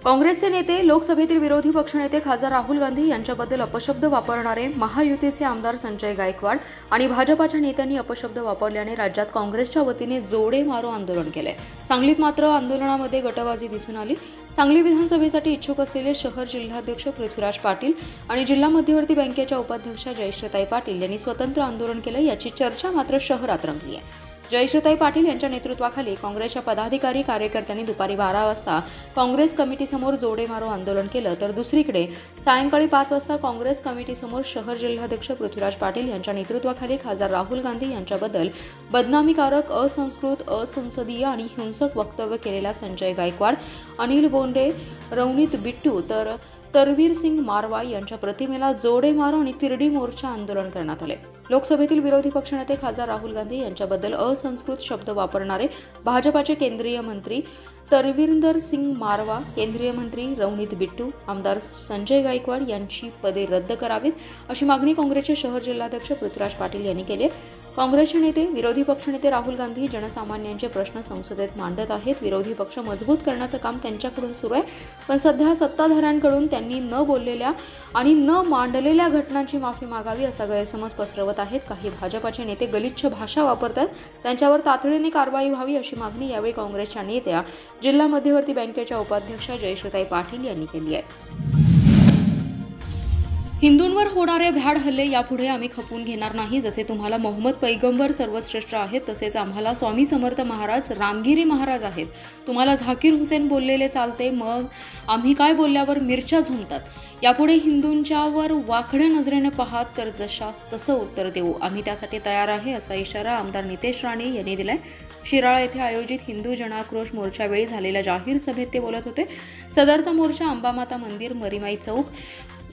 काँग्रेसचे नेते, लोकसभेतील विरोधी पक्षनेते खासदार राहुल गांधी यांच्याबद्दल अपशब्द वापरणारे महायुतीचे आमदार संजय गायकवाड आणि भाजपाच्या नेत्यांनी अपशब्द वापरल्याने राज्यात काँग्रेसच्या वतीने जोडे मारो आंदोलन केले। सांगलीत मात्र आंदोलनामध्ये गटबाजी दिसून आली। सांगली विधानसभेसाठी इच्छुक असलेले शहर जिल्हाध्यक्ष पृथ्वीराज पाटील आणि जिल्हा मध्यवर्ती बँकेच्या उपाध्यक्षा जयश्रीताई पाटील यांनी स्वतंत्र आंदोलन केले। याची चर्चा मात्र शहरात रंगली आहे। जयश्रीताई पाटील यांच्या नेतृत्वाखाली काँग्रेसच्या पदाधिकारी कार्यकर्त्यांनी दुपारी 12 वाजता काँग्रेस कमिटीसमोर जोडे मारो आंदोलन केलं, तर दुसरीकडे सायंकाळी 5 वाजता काँग्रेस कमिटीसमोर शहर जिल्हाध्यक्ष पृथ्वीराज पाटील यांच्या नेतृत्वाखाली खासदार राहुल गांधी यांच्याबद्दल बदनामीकारक, असंस्कृत, असंसदीय आणि हिंसक वक्तव्य केलेल्या संजय गायकवाड, अनिल बोंडे, रवनीत बिट्टू तर तरवीर सिंग मारवा यांच्या प्रतिमेला जोडे मारो आणि तिरडी मोर्चा आंदोलन करण्यात आले। लोकसभेतील विरोधी पक्षनेते खासदार राहुल गांधी यांच्याबद्दल असंस्कृत शब्द वापरणारे भाजपाचे केंद्रीय मंत्री तरवीर सिंग मारवा, केंद्रीय मंत्री रवनीत बिट्टू, आमदार संजय गायकवाड यांची पदे रद्द करावीत अशी मागणी काँग्रेसचे शहर जिल्हाध्यक्ष पृथ्वीराज पाटील यांनी केली। काँग्रेसचे नेते, विरोधी पक्षनेते राहुल गांधी जनसामान्यांचे प्रश्न संसदेत मांडत आहेत। विरोधी पक्ष मजबूत करण्याचं काम त्यांच्याकडून सुरू आहे, पण सध्या सत्ताधाऱ्यांकडून त्यांनी न बोललेल्या आणि न मांडलेल्या घटनांची माफी मागावी असा गैरसमज पसरवत आहेत। काही भाजपाचे नेते गलिच्छ भाषा वापरतात, त्यांच्यावर तातडीने कारवाई व्हावी अशी मागणी यावेळी काँग्रेसच्या नेत्या, जिल्हा मध्यवर्ती बँकेच्या उपाध्यक्षा जयश्रीताई पाटील यांनी केली आहे। हिंदूंवर होणारे भ्याड हल्ले यापुढे आम्ही खपून घेणार नाही। जसे तुम्हाला मोहम्मद पैगंबर सर्वश्रेष्ठ आहेत, तसेच आम्हाला स्वामी समर्थ महाराज, रामगिरी महाराज आहेत। तुम्हाला झाकीर हुसेन बोललेले चालते, मग आम्ही काय बोलल्यावर मिरच्या झुंबतात। यापुढे हिंदूंच्यावर वाकड्या नजरेने पाहत तर जशास तसं उत्तर देऊ, आम्ही त्यासाठी तयार आहे असा इशारा आमदार नितेश राणे यांनी दिलाय। शिराळा येथे आयोजित हिंदू जनआक्रोश मोर्चावेळी झालेल्या जाहीर सभेत ते बोलत होते। सदरचा मोर्चा अंबामाता मंदिर, मरीमाई चौक,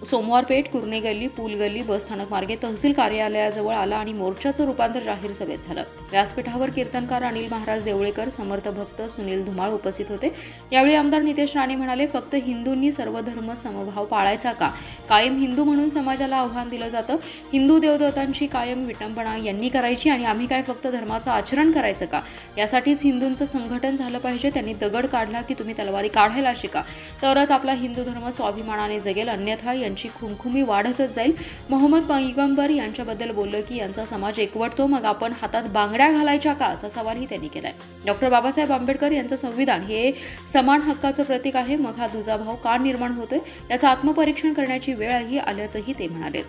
सोमवारपेठ, कुर्णे गल्ली, पूल गल्ली, बस स्थानक मार्गे तहसील कार्यालयाजवळ आला आणि मोर्चाचं रूपांतर जाहीर सभेत झालं। व्यासपीठावर कीर्तनकार अनिल महाराज देवळेकर, समर्थ भक्त सुनील धुमाळ उपस्थित होते। यावेळी आमदार नितेश राणे म्हणाले, फक्त हिंदूंनी सर्व धर्म समभाव पाळायचा का? कायम हिंदू म्हणून समाजाला आव्हान दिलं जातं। हिंदू देवदेवतांची कायम विटंबना यांनी करायची आणि आम्ही काय फक्त धर्माचं आचरण करायचं का? यासाठीच हिंदूंचं संघटन झालं पाहिजे। त्यांनी दगड काढला की तुम्ही तलवारी काढायला शिका, तरच आपला हिंदू धर्म स्वाभिमानाने जगेल, अन्यथा यांची खुमखुमी वाढतच जाईल। मोहम्मद पैगंबर यांच्याबद्दल बोललं की यांचा समाज एकवटतो, मग आपण हातात बांगड्या घालायच्या का, असा सवालही त्यांनी केलाय। डॉक्टर बाबासाहेब आंबेडकर यांचं संविधान हे समान हक्काचं प्रतीक आहे, मग हा दुजाभाव का निर्माण होतोय याचं आत्मपरीक्षण करण्याची वेळही आल्याचंही ते म्हणाले।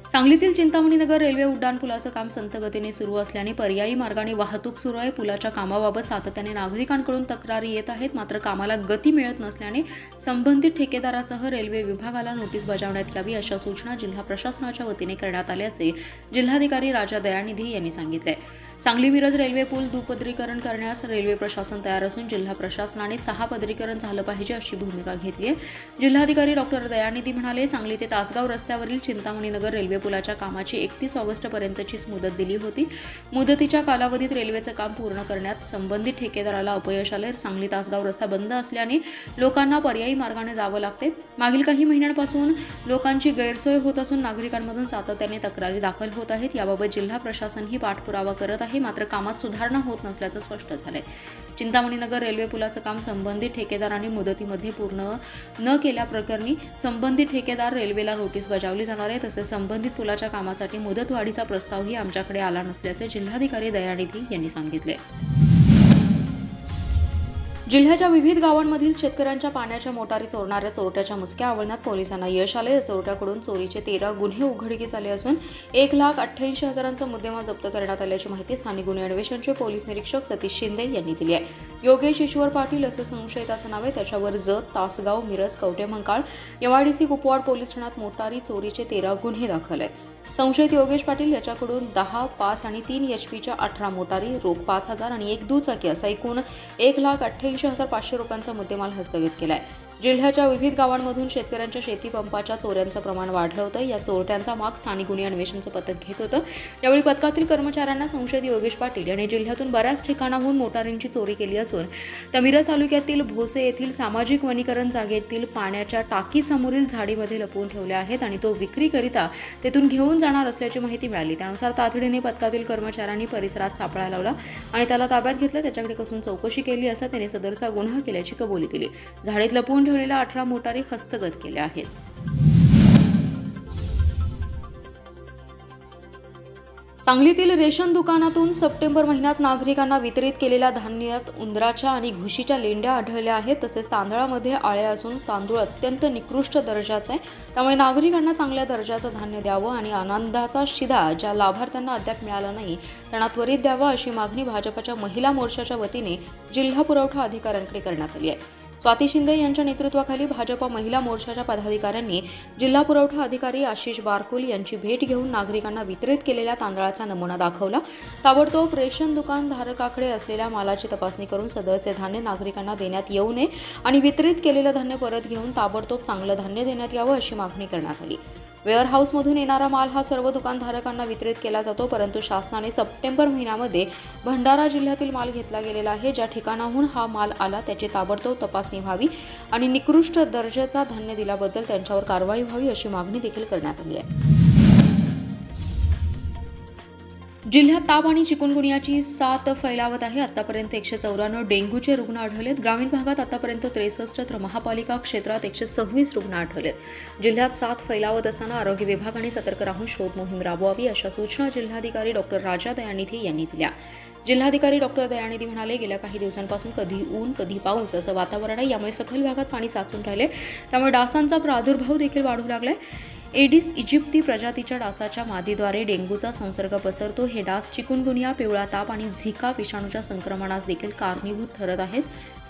सांगलीतील चिंतामणीनगर रेल्वे उड्डाण पुलाचं काम संथ गतीने सुरू असल्याने पर्यायी मार्गाने वाहतूक सुरू आहे। पुलाच्या कामाबाबत सातत्याने नागरिकांकडून तक्रारी येत आहेत, मात्र कामाला गती मिळत नसल्याने संबंधित ठेकेदारासह रेल्वे विभागाला नोटीस बजावण्यात यावी अशा सूचना जिल्हा प्रशासनाच्या वतीने करण्यात आल्याचे जिल्हाधिकारी राजा दयानिधी यांनी सांगितले। सांगली मिरज रेल्वे पूल दुपदरीकरण करण्यास रेल्वे प्रशासन तयार असून जिल्हा प्रशासनाने 6 पदरीकरण झालं पाहिजे अशी भूमिका घेतली आहे। जिल्हाधिकारी डॉक्टर दयानिधी म्हणाले, सांगली ते तासगाव रस्त्यावरील चिंतामणीनगर रेल्वे पुलाच्या कामाची 31 ऑगस्टपर्यंतचीच मुदत दिली होती। मुदतीच्या कालावधीत रेल्वेचं काम पूर्ण करण्यात संबंधित ठेकेदाराला अपयश आले। सांगली तासगाव रस्ता बंद असल्याने लोकांना पर्यायी मार्गाने जावं लागते। मागील काही महिन्यांपासून लोकांची गैरसोय होत असून नागरिकांमधून सातत्याने तक्रारी दाखल होत आहेत। याबाबत जिल्हा प्रशासनही पाठपुरावा करत आहे, मात्र कामात सुधारणा होत नसल्याचं स्पष्ट झालंय। चिंतामणीनगर रेल्वे पुलाचं काम संबंधित ठेकेदारांनी मुदतीमध्ये पूर्ण न केल्याप्रकरणी संबंधित ठेकेदार रेल्वेला नोटीस बजावली जाणार आहे। तसेच संबंधित पुलाच्या कामासाठी मुदतवाढीचा प्रस्तावही आमच्याकडे आला नसल्याचे जिल्हाधिकारी दयानिधी यांनी सांगितले। जिल्ह्याच्या विविध गावांमधील शेतकऱ्यांच्या पाण्याच्या मोटारी चोरणाऱ्या चोरट्याच्या मुसक्या आवळण्यात पोलिसांना यश आले। चोरट्याकडून चोरीचे 13 गुन्हे उघडकीस आले असून 1,88,000चा मुद्देमाल जप्त करण्यात आल्याची माहिती स्थानिक गुन्हे अन्वेषणचे पोलीस निरीक्षक सतीश शिंदे यांनी दिली आहे। योगेश ईश्वर पाटील असे संशयिताचं नाव आहे। त्याच्यावर जत, तासगाव, मिरज, कवठेमंकाळ, एमआयडीसी कुपवाड पोलीस ठाण्यात मोटारी चोरीचे 13 गुन्हे दाखल आहेत। संशयित योगेश पाटील याच्याकडून 10, 5 आणि 3 HP च्या 18 मोटारी, रोख 5,000 आणि एक दुचाकी असा एकूण 1,88,500 रुपयांचा मुद्देमाल हस्तगत केलाय। जिल्ह्याच्या विविध गावांमधून शेतकऱ्यांच्या शेती पंपाच्या चोऱ्यांचं प्रमाण वाढलं होतं। या चोरट्यांचा माग स्थानिक गुन्हे अन्वेषणचं पथक घेत होतं। यावेळी पथकातील कर्मचाऱ्यांना संशयित योगेश पाटील यांनी जिल्ह्यातून बऱ्याच ठिकाणाहून मोटारींची चोरी केली असून मिरज तालुक्यातील भोसे येथील सामाजिक वनीकरण जागेतील पाण्याच्या टाकीसमोरील झाडीमध्ये लपवून ठेवले आहेत आणि तो विक्रीकरिता तेथून घेऊन जाणार असल्याची माहिती मिळाली। त्यानुसार तातडीने पथकातील कर्मचाऱ्यांनी परिसरात सापळा लावला आणि त्याला ताब्यात घेतलं। त्याच्याकडे कसून चौकशी केली असता त्याने सदरचा गुन्हा केल्याची कबुली दिली। झाडीत लपवून ठेवलेल्या 18 मोटारी हस्तगत केल्या आहेत। सांगलीतील रेशन दुकानातून सप्टेंबर महिन्यात नागरिकांना वितरित केलेल्या धान्यात उंदराच्या आणि घुशीच्या लेंड्या आढळल्या आहेत। तसेच तांदळामध्ये आळ्या असून तांदूळ अत्यंत निकृष्ट दर्जाचा आहे। त्यामुळे नागरिकांना चांगल्या दर्जाचं धान्य द्यावं आणि आनंदाचा शिधा ज्या लाभार्थ्यांना अद्याप मिळाला नाही त्यांना त्वरित द्यावा अशी मागणी भाजपच्या महिला मोर्चाच्या वतीने जिल्हा पुरवठा अधिकाऱ्यांकडे करण्यात आली आहे। स्वाती शिंदे यांच्या नेतृत्वाखाली भाजप महिला मोर्चाच्या पदाधिकाऱ्यांनी जिल्हा पुरवठा अधिकारी आशिष बारकुल यांची भेट घेऊन नागरिकांना वितरित केलेल्या तांदळाचा नमुना दाखवला। ताबडतोब रेशन दुकान धारकाकडे असलेल्या मालाची तपासणी करून सदरचे धान्य नागरिकांना देण्यात येऊ नये आणि वितरित केलेलं धान्य परत घेऊन ताबडतोब चांगलं धान्य देण्यात यावं अशी मागणी करण्यात आली। वेअरहाऊसमधून येणारा माल हा सर्व दुकानधारकांना वितरित केला जातो, परंतु शासनाने सप्टेंबर महिन्यामध्ये भंडारा जिल्ह्यातील माल घेतला गेलेला आहे। ज्या ठिकाणाहून हा माल आला त्याची ताबडतोब तपासणी व्हावी आणि निकृष्ट दर्जाचा धान्य दिल्याबद्दल त्यांच्यावर कारवाई व्हावी अशी मागणी देखील करण्यात आली आहे। जिल्ह्यात ताप आणि चिकुनगुनियाची साथ फैलावत आहे। आतापर्यंत 194 डेंग्यूचे रुग्ण आढळलेत। ग्रामीण भागात आतापर्यंत 63 तर महापालिका क्षेत्रात 126 रुग्ण आढळलेत। जिल्ह्यात साथ फैलावत असताना आरोग्य विभागाने सतर्क राहून शोध मोहीम राबवावी अशा सूचना जिल्हाधिकारी डॉक्टर राजा दयानिधी यांनी दिल्या। जिल्हाधिकारी डॉक्टर दयानिधी म्हणाले, गेल्या काही दिवसांपासून कधी ऊन कधी पाऊस असं वातावरण आहे। यामुळे सखल भागात पाणी साचून राहिले, त्यामुळे डासांचा प्रादुर्भाव देखील वाढू लागलाय। एडिस इजिप्ती प्रजातीच्या डासाच्या मादीद्वारे डेंग्यूचा संसर्ग पसरतो। हे डास चिकुनगुनिया, पिवळा ताप आणि झिका विषाणूच्या संक्रमणास देखील कारणीभूत ठरत आहेत।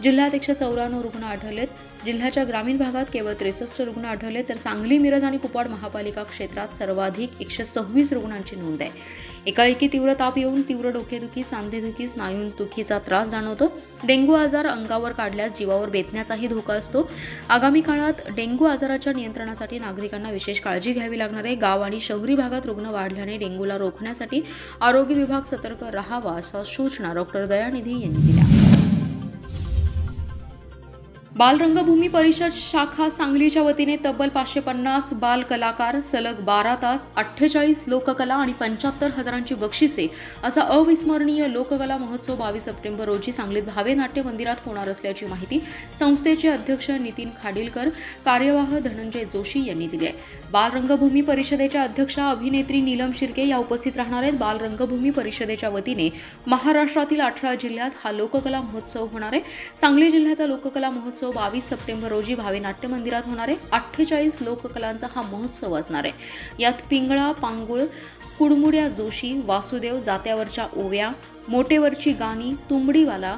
जिल्ह्यात 194 रुग्ण आढळलेत। जिल्ह्याच्या ग्रामीण भागात केवळ 63 रुग्ण आढळले, तर सांगली, मिरज आणि कुपवाड महापालिका क्षेत्रात सर्वाधिक 126 रुग्णांची नोंद आहे। एकाएकी तीव्र ताप येऊन तीव्र डोकेदुखी, सांधेदुखी, स्नायूंदुखीचा त्रास जाणवतो। डेंग्यू आजार अंगावर काढल्यास जीवावर बेतण्याचाही धोका असतो। आगामी काळात डेंग्यू आजाराच्या नियंत्रणासाठी नागरिकांना विशेष काळजी घ्यावी लागणार आहे। गाव आणि शहरी भागात रुग्ण वाढल्याने डेंग्यूला रोखण्यासाठी आरोग्य विभाग सतर्क राहावा अशा सूचना डॉक्टर दयानिधी यांनी दिल्या। बाल रंगभूमी परिषद शाखा सांगलीच्या वतीने तब्बल 550 बाल कलाकार, सलग 12 तास, 48 लोककला आणि 75,000ची बक्षिसे असा अविस्मरणीय लोककला महोत्सव 22 सप्टेंबर रोजी सांगलीत भावे नाट्य मंदिरात होणार असल्याची माहिती संस्थेचे अध्यक्ष नितीन खाडीलकर, कार्यवाह धनंजय जोशी यांनी दिली आहे। बाल रंगभूमी परिषदेच्या अध्यक्षा अभिनेत्री नीलम शिर्के या उपस्थित राहणार आहेत। बाल रंगभूमी परिषदेच्या वतीने महाराष्ट्रातील 18 जिल्ह्यात हा लोककला महोत्सव होणार आहे। सांगली जिल्ह्याचा लोककला महोत्सव 22 सप्टेंबर रोजी भावे नाट्य मंदिरात होणार आहे। 48 लोककलांचा हा महोत्सव असणार आहे। यात पिंगळा, पांगुळ, कुडमुड्या जोशी, वासुदेव, जात्यावरच्या ओव्या, मोटेवरची गाणी, तुंबडीवाला,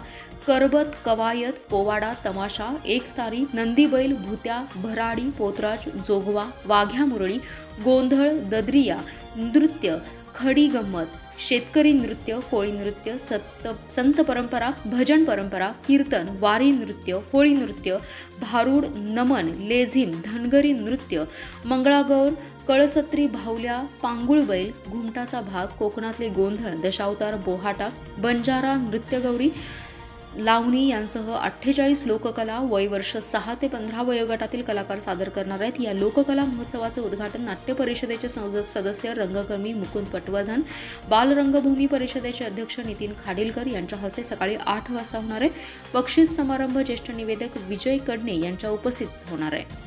करबत, कवायत, पोवाडा, तमाशा, एकतारी, नंदीबैल, भुत्या, भराडी, पोतराज, जोगवा, वाघ्या मुरळी, गोंधळ, ददरिया, नृत्य, खडी गंमत, शेतकरी नृत्य, कोळी नृत्य, संत परंपरा, भजन परंपरा, कीर्तन, वारी नृत्य, होळी नृत्य, भारूड, नमन, लेझिम, धनगरी नृत्य, मंगळागौर, कळसत्री, भावल्या, पांगुळ बैल, घुमटाचा भाग, कोकणातले गोंधळ, दशावतार, बोहाटा, बंजारा, नृत्यगौरी, लावणी यांसह 48 लोककला वयवर्ष 6 ते 15 वयोगटातील कलाकार सादर करणार आहेत। या लोककला महोत्सवाचे उद्घाटन नाट्य परिषदेचे सदस्य रंगकर्मी मुकुंद पटवर्धन, बाल रंगभूमी परिषदेचे अध्यक्ष नितीन खाडीलकर यांच्या हस्ते सकाळी 8 वाजता होणार आहे। बक्षीस समारंभ ज्येष्ठ निवेदक विजय कडणे यांच्या उपस्थित होणार आहे।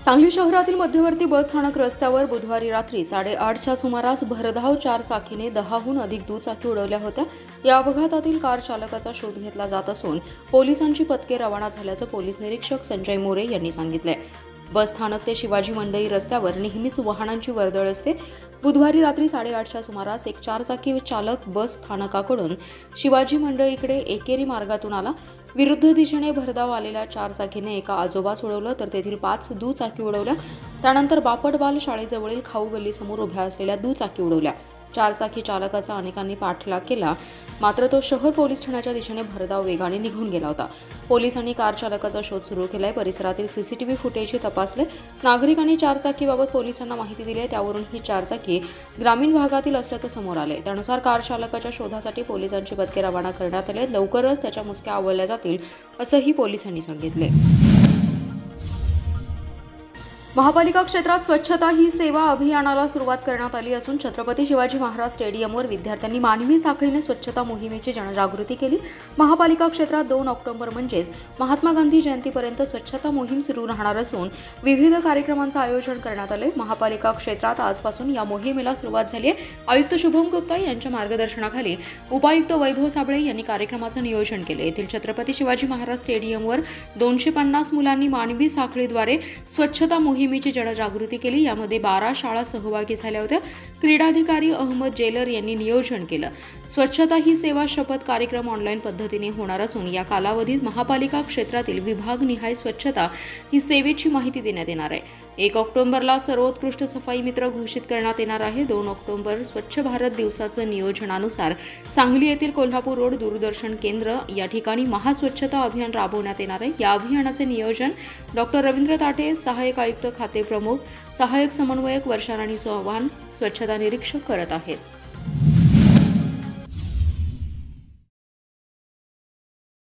सांगली शहरातील मध्यवर्ती बस स्थानक रस्त्यावर बुधवारी रात्री 8:30च्या सुमारास भरधाव 4 चाकीने 10हून अधिक दुचाकी उडवल्या होत्या। या अपघातातील कार चालकाचा शोध घेतला जात असून पोलिसांची पथके रवाना झाल्याचं पोलीस निरीक्षक संजय मोरे यांनी सांगितलंय। बस स्थानक ते शिवाजी मंडई रस्त्यावर नेहमीच वाहनांची वर्दळ असते। बुधवारी रात्री 8:30च्या सुमारास एक 4 चाकी चालक बस स्थानकाकडून शिवाजी मंडईकडे एकेरी मार्गातून आला। विरुद्ध दिशेने भरधाव आलेल्या 4 चाकीने एका आजोबास उडवलं तर तेथील 5 दुचाकी उडवल्या। त्यानंतर बापटबाल शाळेजवळील खाऊ गल्लीसमोर उभ्या असलेल्या दुचाकी उडवल्या। 4 चाकी चालकाचा अनेकांनी पाठलाग केला, मात्र तो शहर पोलीस ठाण्याच्या दिशेने भरधाव वेगाने निघून गेला होता। पोलिसांनी कार चालकाचा शोध सुरू केलाय। परिसरातील सीसीटीव्ही फुटेजही तपासले। नागरिकांनी 4 चाकीबाबत पोलिसांना माहिती दिली आहे, त्यावरून ही 4 चाकी ग्रामीण भागातील असल्याचं समोर आले। त्यानुसार कार चालकाच्या शोधासाठी पोलिसांची पथके रवाना करण्यात आले। लवकरच त्याच्या मुसक्या आवळल्या जातील असंही पोलिसांनी सांगितले। महापालिका क्षेत्रात स्वच्छता ही सेवा अभियानाला सुरुवात करण्यात आली असून छत्रपती शिवाजी महाराज स्टेडियमवर विद्यार्थ्यांनी मानवी साखळीने स्वच्छता मोहिमेची जनजागृती केली। महापालिका क्षेत्रात 2 ऑक्टोबर म्हणजेच महात्मा गांधी जयंतीपर्यंत स्वच्छता मोहीम सुरू राहणार असून विविध कार्यक्रमांचं आयोजन करण्यात आले। महापालिका क्षेत्रात आजपासून या मोहिमेला सुरुवात झाली आहे। आयुक्त शुभम गुप्ता यांच्या मार्गदर्शनाखाली उपायुक्त वैभव साबळे यांनी कार्यक्रमाचं नियोजन केले। येथील छत्रपती शिवाजी महाराज स्टेडियमवर 250 मुलांनी मानवी साखळीद्वारे स्वच्छता मोहिमेची जनजागृती केली। यामध्ये 12 शाळा सहभागी झाल्या होत्या। क्रीडाधिकारी अहमद जेलर यांनी नियोजन केलं। स्वच्छता ही सेवा शपथ कार्यक्रम ऑनलाईन पद्धतीने होणार असून या कालावधीत महापालिका क्षेत्रातील विभागनिहाय स्वच्छता ही सेवेची माहिती देण्यात येणार आहे। 1 ऑक्टोबरला सर्वोत्कृष्ट सफाई मित्र घोषित करण्यात येणार आहे। 2 ऑक्टोबर स्वच्छ भारत दिवसाचं नियोजनानुसार सांगली येथील कोल्हापूर रोड दूरदर्शन केंद्र या ठिकाणी महास्वच्छता अभियान राबवण्यात येणार आहे। या अभियानाचे नियोजन डॉक्टर रवींद्र ताटे, सहाय्यक आयुक्त खाते प्रमुख, सहाय्यक समन्वयक वर्षा राणी चव्हाण, स्वच्छता निरीक्षक करत आहेत।